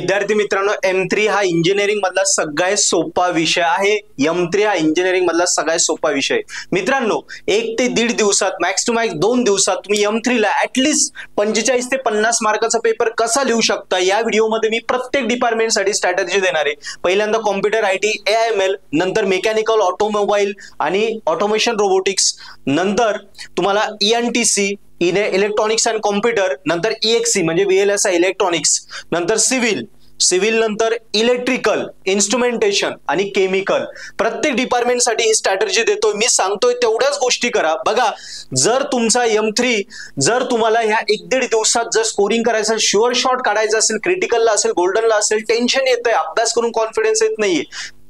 विद्यार्थी मित्रांनो, M3 हा इंजिनिअरिंग मधला सगळ्यात सोपा विषय आहे. M3 हा इंजिनिअरिंग मधला सगळ्यात सोपा विषय. मित्रांनो, 1 ते 1.5 दिवसात, मॅक्स टू मॅक्स 2 दिवसात तुम्ही M3 ला ऍटलीस्ट 45 ते 50 मार्काचा पेपर कसा लिहू शकता या व्हिडिओमध्ये मी प्रत्येक डिपार्टमेंटसाठी स्ट्रॅटेजी देणार आहे. पहिल्यांदा कॉम्प्युटर IT AIML, नंतर मेकॅनिकल ऑटोमोबाईल आणि ऑटोमेशन रोबोटिक्स, नंतर तुम्हाला ENTC इलेक्ट्रॉनिक्स अँड कॉम्प्युटर, नंतर EXC म्हणजे VLSI इलेक्ट्रॉनिक्स, नंतर सिव्हिल नंतर इलेक्ट्रिकल, इन्स्ट्रुमेंटेशन आणि केमिकल. प्रत्येक डिपार्टमेंटसाठी ही स्ट्रॅटेजी देतोय. मी सांगतोय तेवढ्याच गोष्टी करा. बघा, जर तुमचा M3 जर तुम्हाला ह्या 1-1.5 दिवसात जर स्कोरिंग करायचं, शुअर शॉट काढायचं असेल, क्रिटिकलला असेल, गोल्डनला असेल, टेन्शन येतंय, अभ्यास करून कॉन्फिडन्स येत नाहीये,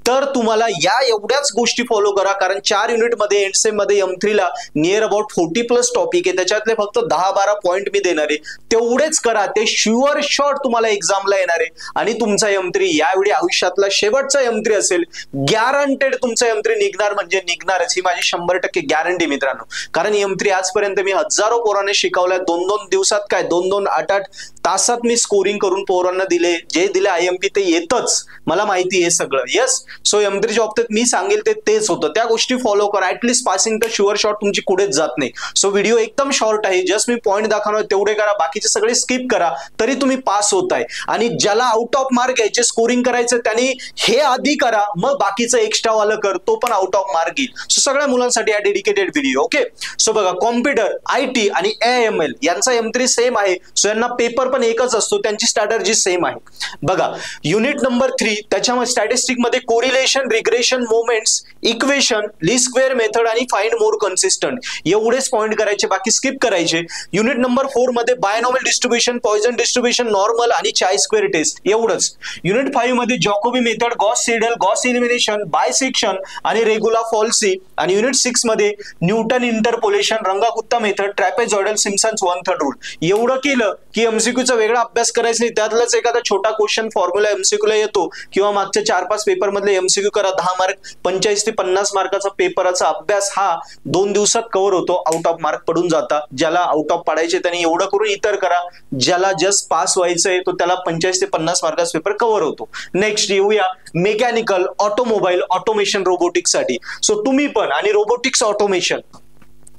तर तुम्हाला या एवढ्याच गोष्टी फॉलो करा. कारण 4 युनिटमध्ये एंडसेम मध्ये M3 ला नियर अबाउट 40+ टॉपिक आहे. त्याच्यातले फक्त 10-12 पॉईंट मी देणार आहे. तेवढेच करा, ते शुअर शॉट तुम्हाला एक्झामला येणार आहे. आणि तुमचा M3 यावेळी आयुष्यातला शेवटचा M3 असेल. गॅरंटेड तुमचा M3 निघणार म्हणजे निघणारच, ही माझी 100% गॅरंटी मित्रांनो. कारण M3 आजपर्यंत मी हजारो पोरांना शिकवलाय. 2-2 दिवसात काय 2-2 8-8 तासात मी स्कोरिंग करून पोरांना दिले. जे दिले IMP ते येतच, मला माहिती आहे सगळं. येस, सो M3च्या बाबतीत मी सांगेल तेच होतं. त्या गोष्टी फॉलो करा. ऍटलीस्ट पासिंग तर शुअर शॉट तुमची कुठेच जात नाही. सो व्हिडिओ एकदम शॉर्ट आहे. जस्ट मी पॉईंट दाखवणार तेवढे करा, बाकीचे सगळे स्किप करा, तरी तुम्ही पास होताय. आणि ज्याला आउट ऑफ मार्क घ्यायचे, स्कोरिंग करायचं, त्यांनी हे आधी करा, मग बाकीचं एक्स्ट्रा वाला कर, तो पण आउट ऑफ मार्क घेईल. सो सगळ्या मुलांसाठी हा डेडिकेटेड व्हिडिओ. ओके, सो बघा, कॉम्प्युटर IT आणि AIML यांचा M3 सेम आहे. सो यांना पेपर पण एकच असतो, त्यांची स्ट्रॅटेजी सेम आहे. बघा, युनिट नंबर 3 त्याच्यामध्ये स्टॅटिस्टिक मध्ये correlation, regression, moments, equation, least square method आणि फाइंड मोर कन्सिस्टंट एवढेच पॉइंट करायचे, बाकी स्किप करायचे. युनिट नंबर 4 मध्ये binomial distribution, Poisson distribution, normal आणि चाय स्क्वेअर टेस्ट एवढंच. युनिट 5 मध्ये Jacobi method, Gauss Seidel, Gauss elimination, bisection आणि रेगुला फॉल्सी. आणि युनिट 6 मध्ये Newton interpolation, Runge Kutta method, trapezoidal, Simpson's 1/3 rule. एवढं केलं की MCQ चा वेगळा अभ्यास करायचा नाही. त्यातलाच एखादा छोटा क्वेश्चन फॉर्म्युला MCQ ला येतो, किंवा मागच्या 4-5 पेपर मधले MCQ करा. 10 मार्क, 45 ते 50 मार्काचा पेपराचा अभ्यास हा 2 दिवसात कव्हर होतो. आउट ऑफ मार्क पडून जाता. ज्याला आउट ऑफ पाडायचे त्यांनी एवढं करून इतर करा. ज्याला जस्ट पास व्हायचंय तो त्याला 45 ते 50 मार्काचा पेपर कव्हर होतो. नेक्स्ट येऊया मेकॅनिकल, ऑटोमोबाईल, ऑटोमेशन, रोबोटिक्स साठी. सो तुम्ही पण, आणि रोबोटिक्स ऑटोमेशन,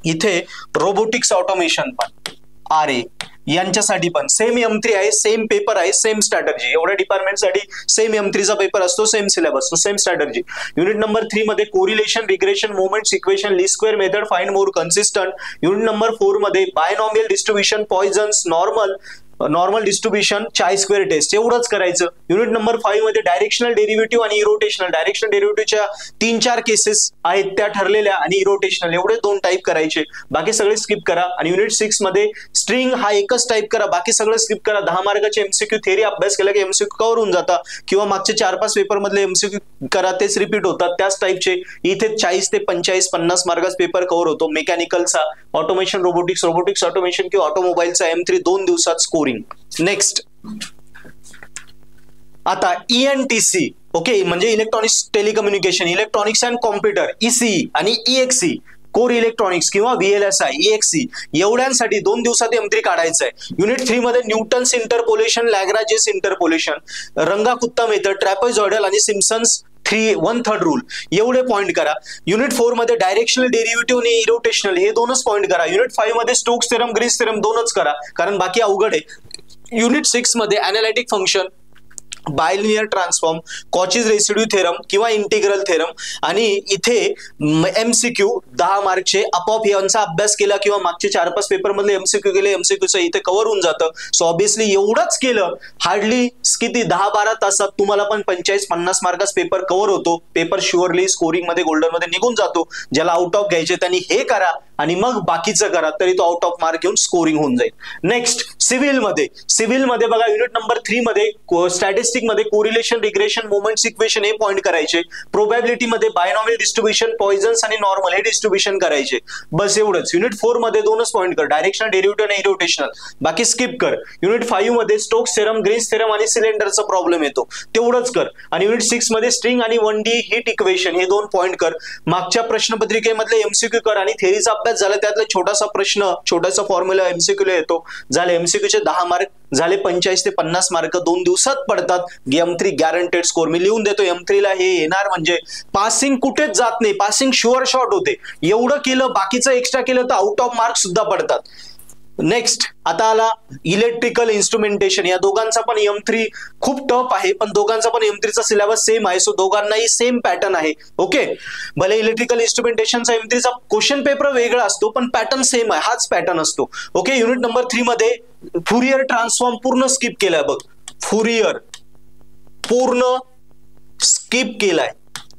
इथे रोबोटिक्स ऑटोमेशन पण RA यांच्यासाठी पण सेम M3 आहे, सेम पेपर आहे, सेम स्ट्रॅटेजी. एवढ्या डिपार्टमेंटसाठी सेम M3 चा पेपर असतो, same syllabus, same strategy. Unit number 3 मध्ये correlation, regression, moments, equation, least square method, find more consistent. Unit number 4 मध्ये binomial distribution, Poisson's, normal distribution, चाय square test एवढंच करायचं. Unit number 5 मध्ये directional derivative आणि irrotational. Directional डेरिव्हेटिव्हच्या 3-4 cases आहेत त्या ठरलेल्या, आणि इरोटेशनल एवढे 2 टाईप करायचे, बाकी सगळे स्किप करा. आणि युनिट 6 मध्ये स्ट्रिंग हा एकच टाईप करा, बाकी सगळं स्किप करा. 10 मार्काचे MCQ थेरी अभ्यास केला की MCQ कव्हर होऊन जाता, किंवा मागचे 4-5 पेपर मधले MCQ करा, तेच रिपीट होतात त्याच टाईपचे. इथे 40 ते 45, 50 मार्काचा पेपर कव्हर होतो. मेकॅनिकलचा, ऑटोमेशन, रोबोटिक्स ऑटोमेशन किंवा ऑटोमोबाईलचा M3 2 दिवसात स्कोरिंग. नेक्स्ट, आता ENTC, ओके, म्हणजे electronics telecommunication, electronics and computer, ECE आणि EXC, कोर इलेक्ट्रॉनिक्स किंवा VLSI, EXC एवढ्यांसाठी 2 दिवसात M3 काढायचं आहे. युनिट 3 मध्ये Newton's interpolation, Lagrange's interpolation, Runge Kutta method, trapezoidal आणि सिम्पसन्स 1/3 रूल एवढे पॉइंट करा. युनिट 4 मध्ये डायरेक्शनल डेरिव्हेटिव्ह आणि इरोटेशनल हे 2च पॉइंट करा. युनिट 5 मध्ये स्टोक्स थेरम, ग्रीन्स थेरम 2च करा, कारण बाकी अवघड आहे. युनिट 6 मध्ये analytic function, bilinear transform, Cauchy's residue theorem किंवा इंटिग्रल थेरम. आणि इथे MCQ 10 मार्कचे आपोआप यांचा अभ्यास केला, किंवा मागचे 4-5 पेपर मधले MCQ केले, MCQचं इथे कव्हर होऊन जातं. सो ऑब्विसली एवढंच केलं, हार्डली किती 10-12 तासात तुम्हाला पण 45-50 मार्काचा पेपर कव्हर होतो. पेपर शुअरली स्कोरिंग मध्ये, गोल्डन मध्ये निघून जातो. ज्याला आउट ऑफ घ्यायचे त्यांनी हे करा, आणि मग बाकीचं करा, तरी तो आउट ऑफ मार्क घेऊन स्कोरिंग होऊन जाईल. नेक्स्ट, सिव्हिल मध्ये बघा, युनिट नंबर 3 मध्ये स्टॅटिस्टिक मध्ये कोरिलेशन, रिग्रेशन, मोमेंट्स, इक्वेशन हे पॉइंट करायचे. प्रोबॅबिलिटी मध्ये बायनॉमियल डिस्ट्रीब्युशन, पॉइजन्स आणि नॉर्मल हे डिस्ट्रीब्युशन करायचे. बस एवढंच. युनिट 4 मध्ये 2च पॉइंट कर, डायरेक्शनल डेरिव्हेटिव्ह आणि इरोटेशनल, बाकी स्किप कर. युनिट 5 मध्ये स्टोक्स थेरम, ग्रीन्स थेरम आणि सिलेंडरचा प्रॉब्लेम येतो, तेवढंच कर. आणि युनिट 6 मध्ये स्ट्रिंग आणि 1D हीट इक्वेशन हे 2 पॉइंट कर. मागच्या प्रश्नपत्रिकेमधले MCQ कर आणि थेरीचा अभ्यास झाला, त्यातला छोटासा प्रश्न, छोटासा फॉर्म्युला एमसीक्यू येतो, झाले एमसीक्यूचे 10 मार्क, झाले 45 ते 50 मार्क 2 दिवसात पडतात. M3 गॅरंटेड स्कोर मी लिहून देतो. M3 ला हे येणार म्हणजे पासिंग कुठेच जात नाही, पासिंग शुअर शॉट होते. एवढं केलं, बाकीचं एक्स्ट्रा केलं तर आउट ऑफ मार्क सुद्धा पडतात. नेक्स्ट आता आला इलेक्ट्रिकल इन्स्ट्रुमेंटेशन. या दोघांचा पण M3 खूप टफ आहे, पण दोघांचा पण M3 चा सिलेबस सेम आहे, सो दोघांनाही सेम पॅटर्न आहे. ओके, भले इलेक्ट्रिकल इन्स्ट्रुमेंटेशनचा M3 चा क्वेश्चन पेपर वेगळा असतो, पण पॅटर्न सेम आहे, हाच पॅटर्न असतो. ओके, युनिट नंबर 3 मध्ये फुरियर ट्रान्सफॉर्म पूर्ण स्किप केलाय बघ. फुरियर पूर्ण स्किप केलाय,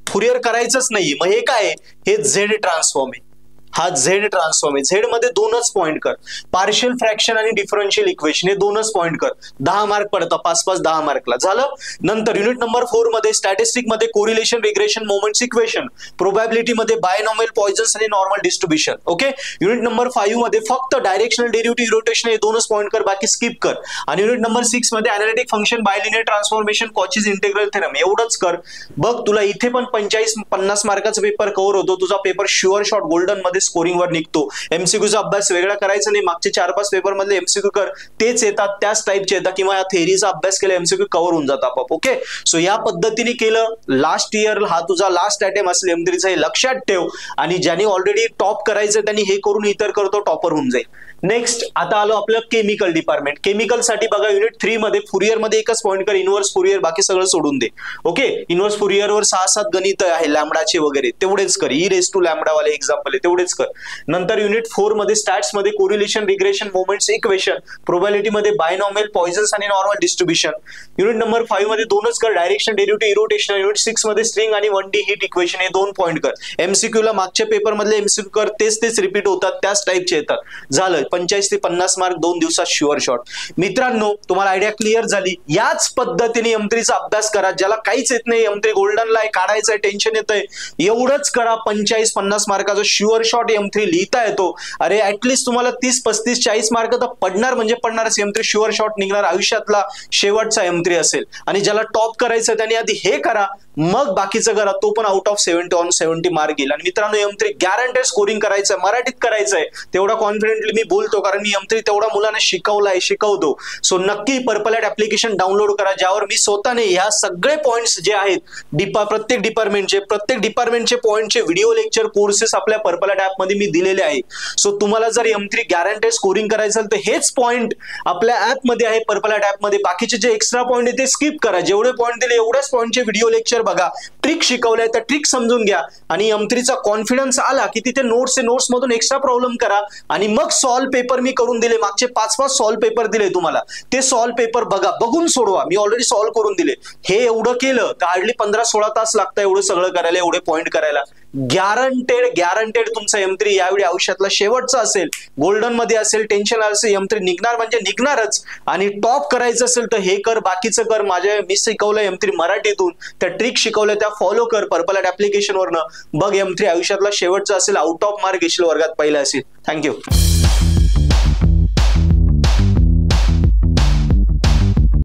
फुरियर करायचंच नाहीये. मग हे काय, हे झेड ट्रान्सफॉर्म आहे, हा झेड ट्रान्सफॉर्म आहे. झेड मध्ये 2च पॉइंट कर, पार्शियल फ्रॅक्शन आणि डिफरन्शियल इक्वेशन, हे 2च पॉइंट कर. 10 मार्क पडतात, 5-5 10 मार्कला. झालं. नंतर युनिट नंबर 4 मध्ये स्टॅटिस्टिक मध्ये correlation, regression, moments equation, probability मध्ये बायनॉमियल, पॉइजन्स आणि normal distribution. Okay, unit number 5 मध्ये फक्त डायरेक्शनल डेरिव्हेटिव्ह, रोटेशन, हे 2च पॉइंट कर, बाकी स्किप कर. आणि युनिट नंबर 6 मध्ये analytic function, bilinear transformation, Cauchy's integral theorem, एवढंच कर. बघ तुला इथे पण 45-50 मार्काचा पेपर कव्हर होतो. तुझा पेपर शुअर शॉट गोल्डन मध्ये स्कोरिंग वर निघतो. एमसीक्यूचा अभ्यास वेगळा करायचा नाही, मागचे 4-5 पेपर मधले एमसीक्यू कर, तेच येतात, त्याच टाईपचे येतात, किंवा या थेअरीचा अभ्यास केला एमसीक्यू कव्हर होऊन जातात आपोआप. ओके, सो या पद्धतीने केलं. लास्ट इयर हा तुझा लास्ट अटेम्प्ट असेल M3 चा, हे लक्षात ठेव. आणि ज्यांनी ऑलरेडी टॉप करायचं त्यांनी हे करून इतर करतो, टॉपर होऊन जाईल. नेक्स्ट आता आलो आपलं केमिकल डिपार्टमेंट. केमिकल साठी बघा युनिट 3 मध्ये फुरियर मध्ये एकच पॉइंट कर, इनव्हर्स फुरियर, बाकी सगळं सोडून दे. ओके, इनव्हर्स फुरियर वर 6-7 गणित आहे, लॅम्बडाचे वगैरे, तेवढेच कर. E⁻ लॅम्बडा वाले एक्झाम्पल आहे, तेवढेच कर. नंतर युनिट 4 मध्ये स्टॅट्स मध्ये correlation, regression, moments equation, probability मध्ये बायनॉमियल, पॉइजन्स आणि नॉर्मल डिस्ट्रीब्युशन. युनिट नंबर 5 मध्ये 2च कर, डायरेक्शन, डेरिव्हेटिव्ह, रोटेशन. युनिट 6 मध्ये स्ट्रिंग आणि 1D हीट इक्वेशन, हे 2 पॉइंट कर. एमसीक्यू ला मागच्या पेपर मधले एमसीक्यू कर, तेच रिपीट होतात, त्याच टाईपचे येतात. झालं, 45 ते 50 मार्क 2 दिवसात शुअर शॉट. मित्रांनो, तुम्हाला आयडिया क्लिअर झाली. याच पद्धतीने M3 चा अभ्यास करा. ज्याला काहीच येत नाही, M3 गोल्डनला काढायचंय, टेन्शन येतंय, एवढंच करा. 45-50 मार्काचा शुअर शॉट M3 लिहिता येतो. अरे ऍटलीस्ट तुम्हाला 30-35-40 मार्क तर पडणार म्हणजे पडणारच. M3 शुअर शॉट निघणार, आयुष्यातला शेवटचा M3 असेल. आणि ज्याला टॉप करायचं त्यांनी आधी हे करा, मग बाकीचं करा, तो पण आउट ऑफ 70 मार्क येईल. आणि मित्रांनो, M3 गॅरंटेड स्कोरिंग करायचंय, मराठीत करायचंय, तेवढा कॉन्फिडेंटली मी बोलतो, कारण मी M3 तेवढा मुलांना शिकवतो. सो नक्की पर्पल ॲट ऍप्लिकेशन डाउनलोड करा, ज्यावर मी स्वतःने ह्या सगळे पॉइंट्स जे आहेत प्रत्येक डिपार्टमेंटचे पॉइंटचे व्हिडिओ लेक्चर कोर्सेस आपल्या पर्पल ॲट ऍप मध्ये मी दिलेले आहे. सो तुम्हाला जर M3 गॅरंटेड स्कोरिंग करायचं तर हेच पॉइंट आपल्या ऍप मध्ये आहे, पर्पल ॲट ऍप मध्ये. बाकीचे जे एक्स्ट्रा पॉइंट आहे ते स्किप करा. जेवढे पॉइंट दिले एवढ्याच पॉइंटचे व्हिडिओ लेक्चर बघा, ट्रिक शिकवल्या त्या ट्रिक समजून घ्या. आणि M3 चा कॉन्फिडन्स आला की तिथे नोट्स मधून एक्स्ट्रा प्रॉब्लेम करा. आणि मग सॉल्व पेपर मी करून दिले, मागचे 5-5 सॉल्व पेपर दिले तुम्हाला, ते सॉल्व पेपर बघा, बघून सोडवा. मी ऑलरेडी सॉल्व करून दिले. हे एवढं केलं तर हार्डली 15-16 तास लागतं एवढं सगळं करायला, एवढे पॉइंट करायला. गॅरंटेड तुमचा M3 यावेळी आयुष्यातला शेवटचा असेल, गोल्डन मध्ये असेल, टेन्शन असेल, M3 निघणार म्हणजे निघणारच. आणि टॉप करायचं असेल तर हे कर, बाकीचं कर. मी शिकवलं M3 मराठीतून, त्या ट्रिक शिकवल्या त्या फॉलो कर पर्पल ॲट ऍप्लिकेशन वरनं. बघ M3 आयुष्यातला शेवटचा असेल, आउट ऑफ मार्क येशील, वर्गात पहिला असेल. थँक्यू.